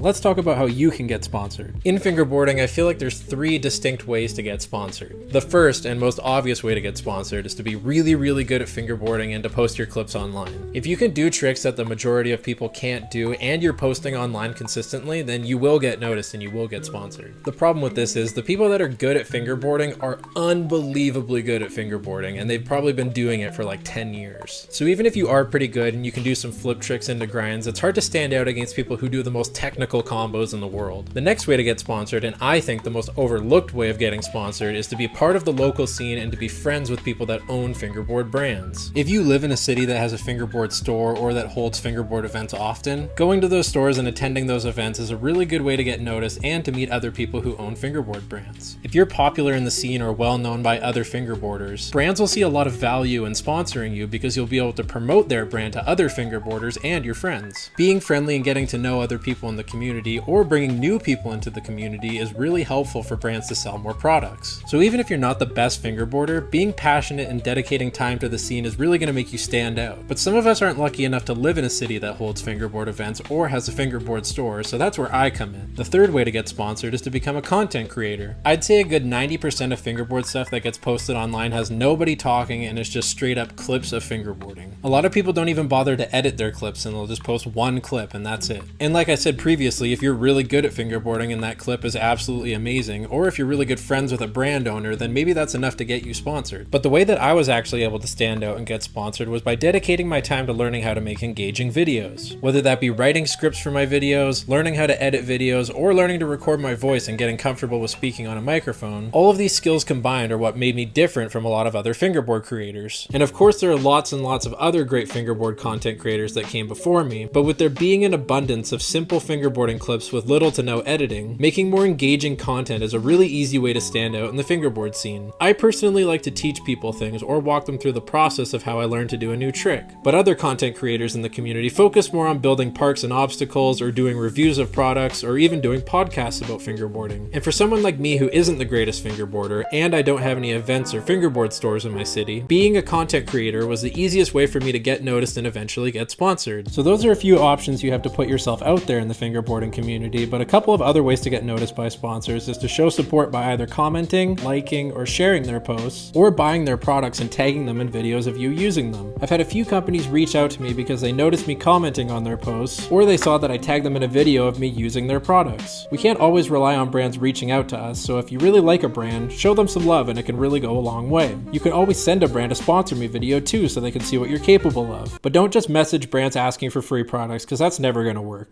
Let's talk about how you can get sponsored. In fingerboarding, I feel like there's 3 distinct ways to get sponsored. The first and most obvious way to get sponsored is to be really, really good at fingerboarding and to post your clips online. If you can do tricks that the majority of people can't do and you're posting online consistently, then you will get noticed and you will get sponsored. The problem with this is the people that are good at fingerboarding are unbelievably good at fingerboarding, and they've probably been doing it for like 10 years. So even if you are pretty good and you can do some flip tricks into grinds, it's hard to stand out against people who do the most technical combos in the world. The next way to get sponsored, and I think the most overlooked way of getting sponsored, is to be part of the local scene and to be friends with people that own fingerboard brands. If you live in a city that has a fingerboard store or that holds fingerboard events often, going to those stores and attending those events is a really good way to get noticed and to meet other people who own fingerboard brands. If you're popular in the scene or well known by other fingerboarders, brands will see a lot of value in sponsoring you because you'll be able to promote their brand to other fingerboarders and your friends. Being friendly and getting to know other people in the community or bringing new people into the community is really helpful for brands to sell more products. So even if you're not the best fingerboarder, being passionate and dedicating time to the scene is really going to make you stand out. But some of us aren't lucky enough to live in a city that holds fingerboard events or has a fingerboard store, so that's where I come in. The third way to get sponsored is to become a content creator. I'd say a good 90% of fingerboard stuff that gets posted online has nobody talking and is just straight up clips of fingerboarding. A lot of people don't even bother to edit their clips and they'll just post one clip and that's it. And like I said previously, if you're really good at fingerboarding and that clip is absolutely amazing, or if you're really good friends with a brand owner, then maybe that's enough to get you sponsored. But the way that I was actually able to stand out and get sponsored was by dedicating my time to learning how to make engaging videos. Whether that be writing scripts for my videos, learning how to edit videos, or learning to record my voice and getting comfortable with speaking on a microphone, all of these skills combined are what made me different from a lot of other fingerboard creators. And of course there are lots and lots of other great fingerboard content creators that came before me, but with there being an abundance of simple fingerboarding clips with little to no editing, making more engaging content is a really easy way to stand out in the fingerboard scene. I personally like to teach people things or walk them through the process of how I learned to do a new trick, but other content creators in the community focus more on building parks and obstacles or doing reviews of products or even doing podcasts about fingerboarding. And for someone like me who isn't the greatest fingerboarder and I don't have any events or fingerboard stores in my city, being a content creator was the easiest way for me to get noticed and eventually get sponsored. So those are a few options you have to put yourself out there in the fingerboarding community, but a couple of other ways to get noticed by sponsors is to show support by either commenting, liking, or sharing their posts, or buying their products and tagging them in videos of you using them. I've had a few companies reach out to me because they noticed me commenting on their posts, or they saw that I tagged them in a video of me using their products. We can't always rely on brands reaching out to us, so if you really like a brand, show them some love and it can really go a long way. You can always send a brand a sponsor me video too so they can see what you're capable of. But don't just message brands asking for free products because that's never going to work.